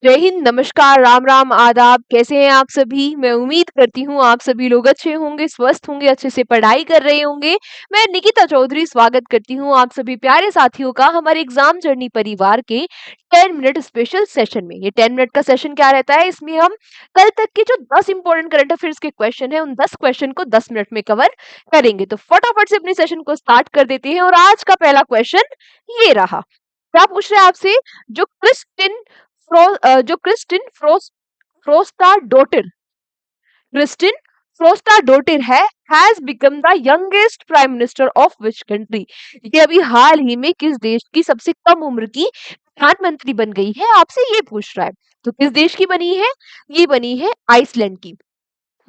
जय हिंद, नमस्कार, राम राम, आदाब। कैसे हैं आप सभी? मैं उम्मीद करती हूँ आप सभी लोग अच्छे होंगे, स्वस्थ होंगे, अच्छे से पढ़ाई कर रहे होंगे। मैं निकिता चौधरी स्वागत करती हूँ आप सभी प्यारे साथियों का हमारे एग्जाम जर्नी परिवार के 10 मिनट स्पेशल सेशन में। ये 10 मिनट का सेशन क्या रहता है? इसमें हम कल तक के जो 10 इंपॉर्टेंट करंट अफेयर्स के क्वेश्चन है, उन 10 क्वेश्चन को 10 मिनट में कवर करेंगे। तो फटाफट से अपने सेशन को स्टार्ट कर देते हैं और आज का पहला क्वेश्चन ये रहा। क्या पूछ रहे हैं आपसे? जो क्रिस्टिन क्रिस्टिन फ्रोस्टाडोटिर है has become the youngest prime minister of which country. ये अभी हाल ही में किस देश की सबसे कम उम्र की प्रधानमंत्री बन गई है, आपसे ये पूछ रहा है। तो किस देश की बनी है? ये बनी है आइसलैंड की।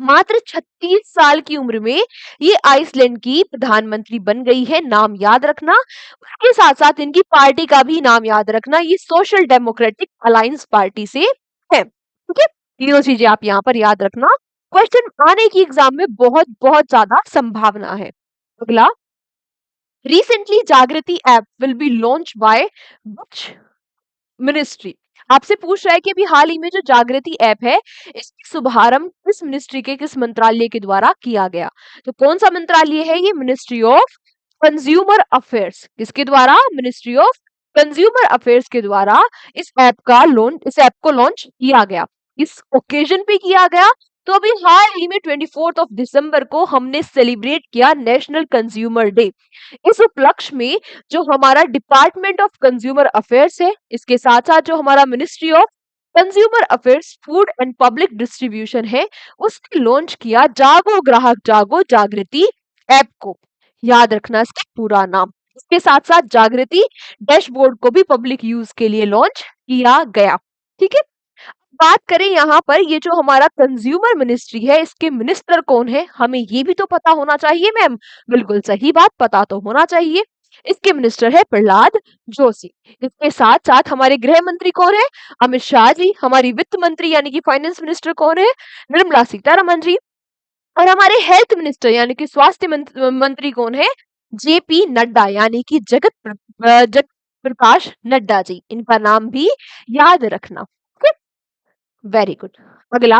मात्र 36 साल की उम्र में ये आइसलैंड की प्रधानमंत्री बन गई है, नाम याद रखना। उसके साथ साथ इनकी पार्टी का भी नाम याद रखना, ये सोशल डेमोक्रेटिक अलायंस पार्टी से है। ठीक है, तीनों चीजें आप यहाँ पर याद रखना। क्वेश्चन आने की एग्जाम में बहुत बहुत ज्यादा संभावना है। अगला, रिसेंटली जागृति app will be launch by which ministry. आपसे पूछ रहा है कि अभी हाल ही में जो जागृति ऐप है, इसकी शुभारंभ किस मिनिस्ट्री के, किस मंत्रालय के द्वारा किया गया? तो कौन सा मंत्रालय है ये? Ministry of consumer affairs. किसके द्वारा? मिनिस्ट्री ऑफ कंज्यूमर अफेयर्स के द्वारा इस ऐप को लॉन्च किया गया। इस ओकेजन पे किया गया। तो अभी हाल ही में 24 दिसंबर को हमने सेलिब्रेट किया नेशनल कंज्यूमर डे। इस उपलक्ष्य में जो हमारा डिपार्टमेंट ऑफ कंज्यूमर अफेयर्स है, इसके साथ साथ जो हमारा ministry of consumer affairs food and public distribution है, उसने लॉन्च किया जागो ग्राहक जागो जागृति ऐप को। याद रखना इसका पूरा नाम। इसके साथ साथ जागृति डैशबोर्ड को भी पब्लिक यूज के लिए लॉन्च किया गया। ठीक है, बात करें यहाँ पर ये जो हमारा कंज्यूमर मिनिस्ट्री है, इसके मिनिस्टर कौन है, हमें ये भी तो पता होना चाहिए मैम। बिल्कुल सही बात, पता तो होना चाहिए। इसके मिनिस्टर है प्रहलाद जोशी। इसके साथ साथ हमारे गृह मंत्री कौन है? अमित शाह जी। हमारी वित्त मंत्री यानी कि फाइनेंस मिनिस्टर कौन है? निर्मला सीतारमन जी। और हमारे हेल्थ मिनिस्टर यानी कि स्वास्थ्य मंत्री कौन है? जेपी नड्डा यानी कि जगत प्रकाश नड्डा जी। इनका नाम भी याद रखना। Very good. अगला,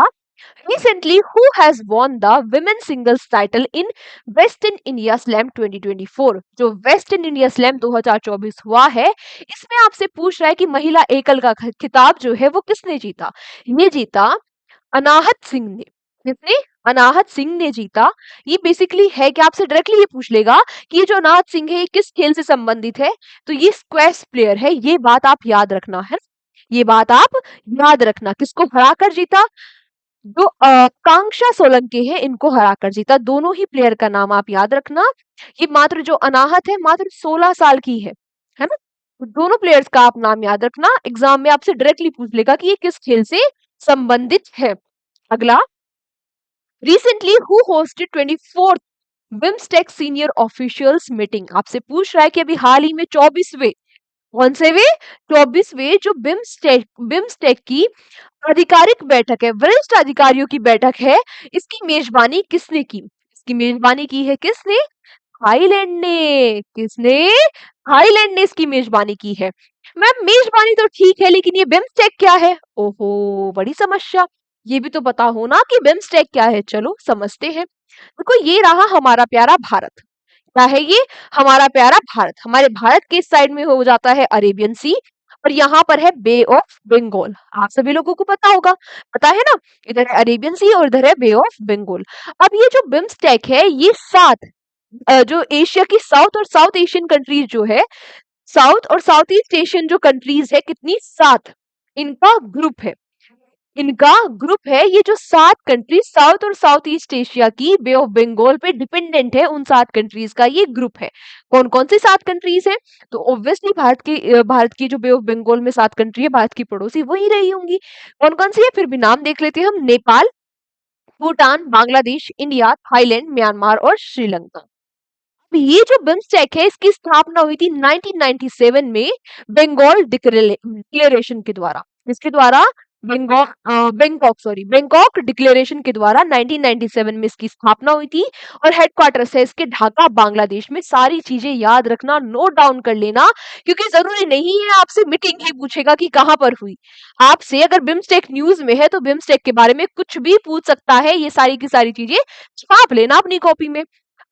recently who has won the women singles title in Western India Slam 2024? जो वेस्टर्न इंडिया स्लैम 2024 हुआ है, इसमें आपसे पूछ रहा है कि महिला एकल का खिताब जो है वो किसने जीता? ये जीता अनाहत सिंह ने। किसने? अनाहत सिंह ने जीता। ये बेसिकली है कि आपसे डायरेक्टली ये पूछ लेगा कि ये जो अनाहत सिंह है ये किस खेल से संबंधित है? तो ये स्क्वैश प्लेयर है। ये बात आप याद रखना है। ये बात आप याद रखना। किसको हराकर जीता? जो कांक्षा सोलंकी है, इनको हराकर जीता। दोनों ही प्लेयर का नाम आप याद रखना। ये मात्र जो अनाहत है मात्र 16 साल की है ना? तो दोनों प्लेयर्स का आप नाम याद रखना। एग्जाम में आपसे डायरेक्टली पूछ लेगा कि ये किस खेल से संबंधित है। अगला, recently who hosted 24th BIMSTEC senior officials meeting. आपसे पूछ रहा है कि अभी हाल ही में 24वें, कौन से वे? 24वें जो बिम्स्टेक की आधिकारिक बैठक है, वरिष्ठ अधिकारियों की बैठक है, इसकी मेजबानी किसने की? इसकी मेजबानी की है किसने? थाईलैंड ने। किसने? थाईलैंड ने इसकी मेजबानी की है। मैम मेजबानी तो ठीक है, लेकिन ये बिम्स्टेक क्या है? ओहो, बड़ी समस्या। ये भी तो पता हो ना कि बिम्स्टेक क्या है। चलो समझते हैं। देखो, ये रहा हमारा प्यारा भारत। क्या है ये? हमारा प्यारा भारत। हमारे भारत के साइड में हो जाता है अरेबियन सी, और यहाँ पर है बे ऑफ बंगाल। आप सभी लोगों को पता होगा, पता है ना? इधर है अरेबियन सी और इधर है बे ऑफ बंगाल। अब ये जो बिम्स्टेक है, ये सात जो एशिया की साउथ और साउथ एशियन कंट्रीज जो है, साउथ और साउथ ईस्ट एशियन जो कंट्रीज है, कितनी? 7। इनका ग्रुप है। इनका ग्रुप है। ये जो 7 कंट्रीज साउथ और साउथ ईस्ट एशिया की बे ऑफ बंगाल पे डिपेंडेंट है, उन 7 कंट्रीज का ये ग्रुप है। कौन कौन सी 7 कंट्रीज है? तो ऑब्वियसली भारत की जो बे ऑफ बंगाल में 7 कंट्री है, भारत की पड़ोसी वही रही होंगी। कौन कौन सी है? फिर भी नाम देख लेते हैं हम। Nepal, Bhutan, Bangladesh, India, Thailand, Myanmar और श्रीलंका। अब ये जो बिम्स्टेक है, इसकी स्थापना हुई थी 1997 में बंगाल डिक्लेरेशन के द्वारा। किसके द्वारा? बैंकॉक डिक्लेरेशन के द्वारा 1997 में इसकी स्थापना हुई थी और हेडक्वार्टर्स है इसके ढाका बांग्लादेश में। सारी चीजें याद रखना, नोट डाउन कर लेना, क्योंकि जरूरी नहीं है आपसे मीटिंग ही पूछेगा कि कहाँ पर हुई। आपसे अगर बिम्स्टेक न्यूज में है तो बिम्स्टेक के बारे में कुछ भी पूछ सकता है। ये सारी की सारी चीजें छाप लेना अपनी कॉपी में।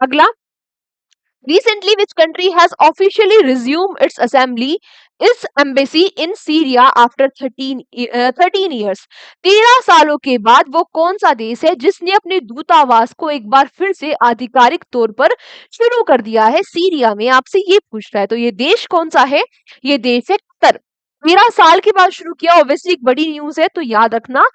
अगला, recently which country has officially resumed its assembly its embassy in Syria after 13 years? 13 सालों के बाद वो कौन सा देश है जिसने अपने दूतावास को एक बार फिर से आधिकारिक तौर पर शुरू कर दिया है सीरिया में? आपसे ये पूछ रहा है, तो ये देश कौन सा है? ये देश है कतर। 13 साल के बाद शुरू किया, ऑब्वियसली एक बड़ी न्यूज है, तो याद रखना।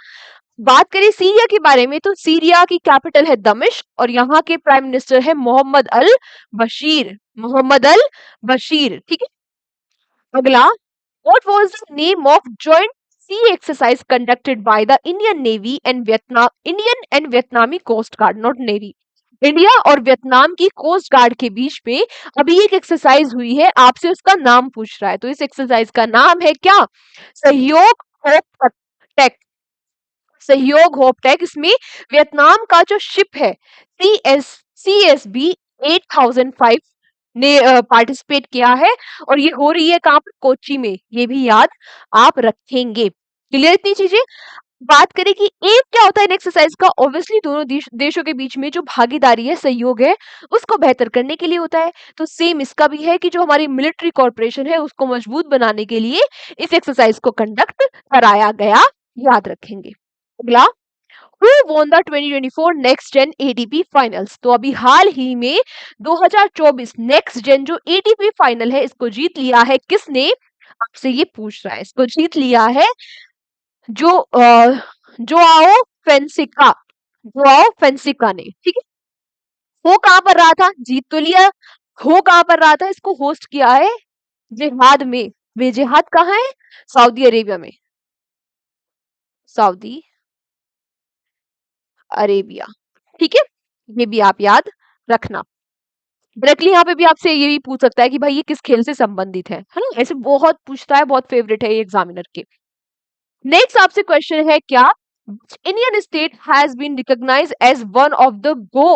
बात करें सीरिया के बारे में, तो सीरिया की कैपिटल है दमिश्क और यहाँ के प्राइम मिनिस्टर है मोहम्मद अल बशीर। मोहम्मद अल बशीर, ठीक है। अगला, what was the name of joint sea exercise conducted by the Indian and Vietnamese coast guard, not navy. India और वियतनाम की कोस्ट गार्ड के बीच में अभी एक एक्सरसाइज हुई है, आपसे उसका नाम पूछ रहा है। तो इस एक्सरसाइज का नाम है क्या? सहयोग होप टेक। सहयोग होपटेक। इसमें वियतनाम का जो शिप है CSB 8005 ने पार्टिसिपेट किया है और ये हो रही है कहाँ पर? कोच्चि में। ये भी याद आप रखेंगे। क्लियर इतनी चीजें? बात करें कि एम क्या होता है इन एक्सरसाइज का, ऑब्वियसली दोनों देशों के बीच में जो भागीदारी है, सहयोग है, उसको बेहतर करने के लिए होता है। तो सेम इसका भी है कि जो हमारी मिलिट्री कॉर्पोरेशन है उसको मजबूत बनाने के लिए इस एक्सरसाइज को कंडक्ट कराया गया, याद रखेंगे। अगला, Who won the 2024 next gen ATP finals? तो अभी हाल ही में 2024 नेक्स्ट जेन जो एटीपी फाइनल है इसको जीत लिया है किसने? आपसे ये पूछ रहा है। इसको जीत लिया है जो जोआओ फेंसिका, जोआओ फेंसिका ने, ठीक है। वो कहाँ पर रहा था? जीत तो लिया। हो कहाँ पर रहा था? इसको होस्ट किया है जिहाद में। वे जिहाद कहाँ है? सऊदी अरेबिया में। सऊदी अरेबिया, ठीक है। ये भी आप याद रखना। डायरेक्टली यहाँ पे भी आपसे ये भी पूछ सकता है कि भाई ये किस खेल से संबंधित है ना? ऐसे बहुत पूछता है, बहुत फेवरेट है ये एग्जामिनर के। नेक्स्ट आपसे क्वेश्चन है क्या? Indian state has been recognized as one of the go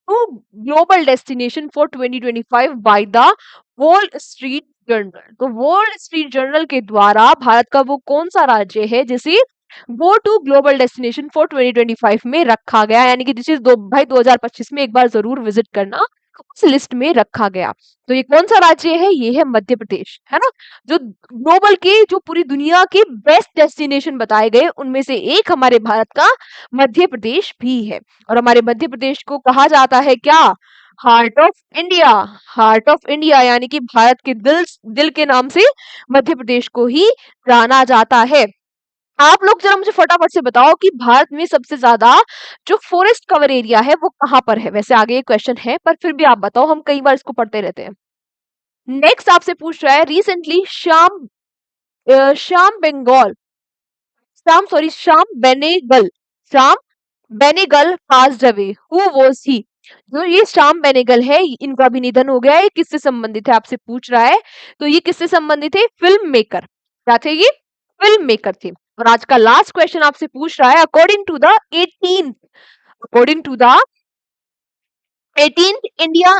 to global destination for 2025 by the Wall Street Journal. तो वॉल स्ट्रीट जर्नल के द्वारा भारत का वो कौन सा राज्य है जिसे go to global destination for 2025 में रखा गया, यानी कि दिस इज भाई 2025 में एक बार जरूर विजिट करना, उस लिस्ट में रखा गया। तो ये कौन सा राज्य है? ये है मध्य प्रदेश, है ना। जो ग्लोबल के, जो पूरी दुनिया के बेस्ट डेस्टिनेशन बताए गए उनमें से एक हमारे भारत का मध्य प्रदेश भी है। और हमारे मध्य प्रदेश को कहा जाता है क्या? Heart of India. Heart of India यानी कि भारत के दिल दिल के नाम से मध्य प्रदेश को ही जाना जाता है। आप लोग जरा मुझे फटाफट से बताओ कि भारत में सबसे ज्यादा जो फॉरेस्ट कवर एरिया है वो कहाँ पर है? वैसे आगे ये क्वेश्चन है पर फिर भी आप बताओ, हम कई बार इसको पढ़ते रहते हैं। नेक्स्ट आपसे पूछ रहा है, recently Shyam Bengal Shyam Benegal, Shyam Benegal passed away, who was he? जो ये श्याम बेनेगल है इनका भी निधन हो गया है, किससे संबंधित है आपसे पूछ रहा है। तो ये किससे संबंधित है? Film maker. क्या थे ये? फिल्म मेकर थे। और आज का लास्ट क्वेश्चन आपसे पूछ रहा है, according to the 18th India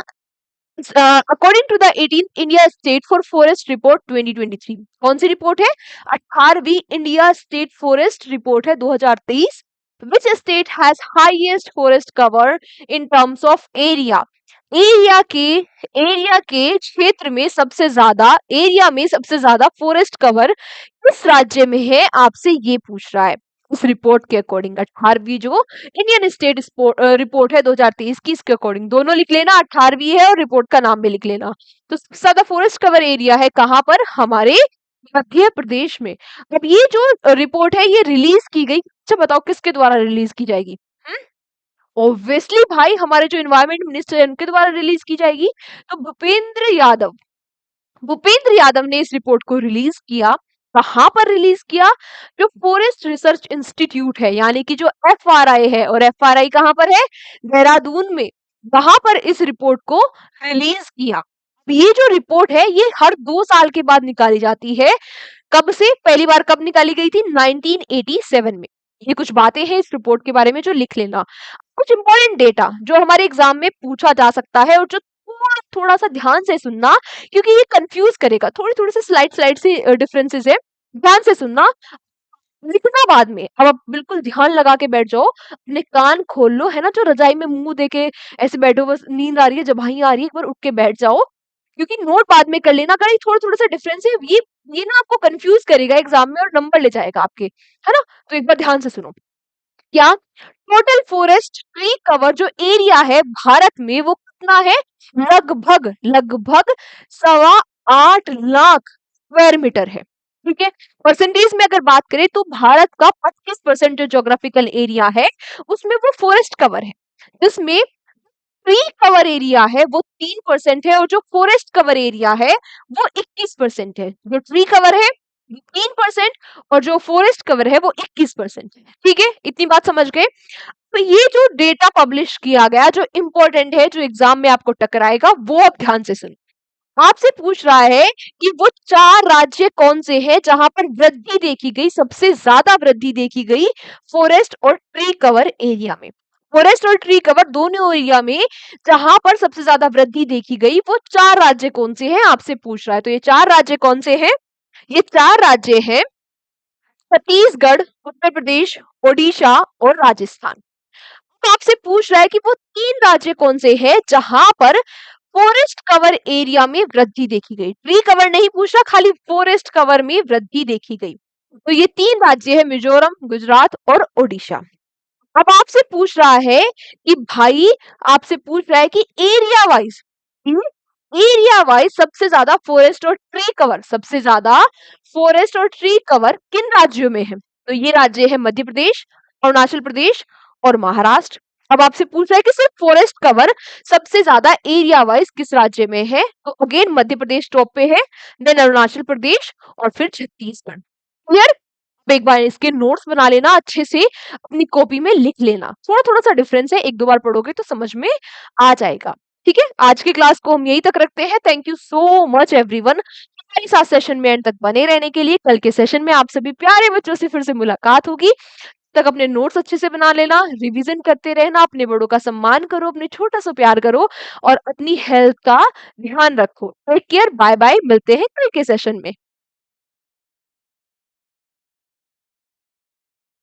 according to the 18th India state for forest report 2023, कौन सी रिपोर्ट है? 18वीं इंडिया स्टेट फॉरेस्ट रिपोर्ट है 2023। Which state has highest forest cover in terms of area? Area के क्षेत्र में सबसे ज्यादा, एरिया में सबसे ज्यादा फॉरेस्ट कवर किस राज्य में है? आपसे ये पूछ रहा है। उस रिपोर्ट के अकॉर्डिंग 18वीं जो इंडियन स्टेट रिपोर्ट है 2023 की, इसके अकॉर्डिंग दोनों लिख लेना, 18वीं है और रिपोर्ट का नाम भी लिख लेना। तो सबसे ज्यादा फॉरेस्ट कवर एरिया है कहाँ पर? हमारे मध्य प्रदेश में। अब ये जो रिपोर्ट है ये रिलीज की गई, अच्छा बताओ किसके द्वारा रिलीज की जाएगी? ऑब्वियसली भाई हमारे जो इन्वायरमेंट मिनिस्टर है उनके द्वारा रिलीज की जाएगी। तो भूपेंद्र यादव ने इस रिपोर्ट को रिलीज किया। कहाँ पर रिलीज किया? जो फॉरेस्ट रिसर्च इंस्टीट्यूट है, यानी कि जो FRI है, और FRI कहाँ पर है? देहरादून में। वहां पर इस रिपोर्ट को रिलीज किया। ये जो रिपोर्ट है ये हर 2 साल के बाद निकाली जाती है। कब से पहली बार कब निकाली गई थी? 1987 में। ये कुछ बातें हैं इस रिपोर्ट के बारे में जो लिख लेना। कुछ इंपॉर्टेंट डेटा जो हमारे एग्जाम में पूछा जा सकता है और जो थोड़ा थोड़ा सा ध्यान से सुनना, क्योंकि ये कंफ्यूज करेगा। थोड़ी थोड़ी सी स्लाइड स्लाइड से डिफरेंसेस है, ध्यान से सुनना, लिखना बाद में। अब आप बिल्कुल ध्यान लगा के बैठ जाओ, अपने कान खोल लो, है ना, जो रजाई में मुंह दे के ऐसे बैठो, बस नींद आ रही है, जबाही आ रही है, एक बार उठ के बैठ जाओ, क्योंकि नोट बाद में कर लेना। अगर ये थोड़ा थोड़ा सा डिफरेंस है, ये ना आपको कंफ्यूज करेगा एग्जाम में और नंबर ले जाएगा आपके, है ना। तो एक बार ध्यान से सुनो। क्या टोटल फॉरेस्ट ट्री कवर जो एरिया है भारत में वो कितना है? लगभग लगभग 8.25 लाख स्क्वायर मीटर है। ठीक है। परसेंटेज में अगर बात करें तो भारत का 25% जो ज्योग्राफिकल एरिया है उसमें वो फॉरेस्ट कवर है, जिसमें ट्री कवर एरिया है वो 3% है और जो फॉरेस्ट कवर एरिया है वो 21% है। जो ट्री कवर है 3% और जो फॉरेस्ट कवर है वो 21% है। ठीक है, इतनी बात समझ गए। तो ये जो डेटा पब्लिश किया गया जो इंपॉर्टेंट है, जो एग्जाम में आपको टकराएगा, वो आप ध्यान से सुन। आपसे पूछ रहा है कि वो 4 राज्य कौन से हैं जहां पर वृद्धि देखी गई, सबसे ज्यादा वृद्धि देखी गई फॉरेस्ट और ट्री कवर एरिया में। फॉरेस्ट और ट्री कवर दोनों एरिया में जहां पर सबसे ज्यादा वृद्धि देखी गई वो 4 राज्य कौन से हैं आपसे पूछ रहा है। तो ये 4 राज्य कौन से हैं? ये 4 राज्य हैं छत्तीसगढ़, उत्तर प्रदेश, ओडिशा और राजस्थान। तो आपसे पूछ रहा है कि वो 3 राज्य कौन से हैं जहां पर फॉरेस्ट कवर एरिया में वृद्धि देखी गई। ट्री कवर नहीं पूछ रहा, खाली फॉरेस्ट कवर में वृद्धि देखी गई। तो ये 3 राज्य है, मिजोरम, गुजरात और ओडिशा। अब आपसे पूछ रहा है कि भाई, आपसे पूछ रहा है कि एरिया वाइज सबसे ज्यादा फॉरेस्ट और ट्री कवर, सबसे ज्यादा फॉरेस्ट और ट्री कवर किन राज्यों में है? तो ये राज्य है मध्य प्रदेश, अरुणाचल प्रदेश और महाराष्ट्र। अब आपसे पूछ रहा है कि सिर्फ फॉरेस्ट कवर सबसे ज्यादा एरिया वाइज किस राज्य में है? तो अगेन मध्य प्रदेश टॉप पे है, देन अरुणाचल प्रदेश और फिर छत्तीसगढ़। क्लियर? एक बार इसके नोट्स बना लेना, अच्छे से अपनी कॉपी में लिख लेना। थोड़ा थोड़ा सा डिफरेंस है, एक दो बार पढ़ोगे तो समझ में आ जाएगा। ठीक है, आज की क्लास को हम यही तक रखते हैं। Thank you so much everyone हमारे साथ सेशन में एंड तक बने रहने के लिए। कल के सेशन में आप सभी प्यारे बच्चों से फिर से मुलाकात होगी। तक अपने नोट्स अच्छे से बना लेना, रिवीजन करते रहना, अपने बड़ों का सम्मान करो, अपने छोटा सा प्यार करो और अपनी हेल्थ का ध्यान रखो। टेक केयर, बाय बाय, मिलते हैं कल के सेशन में।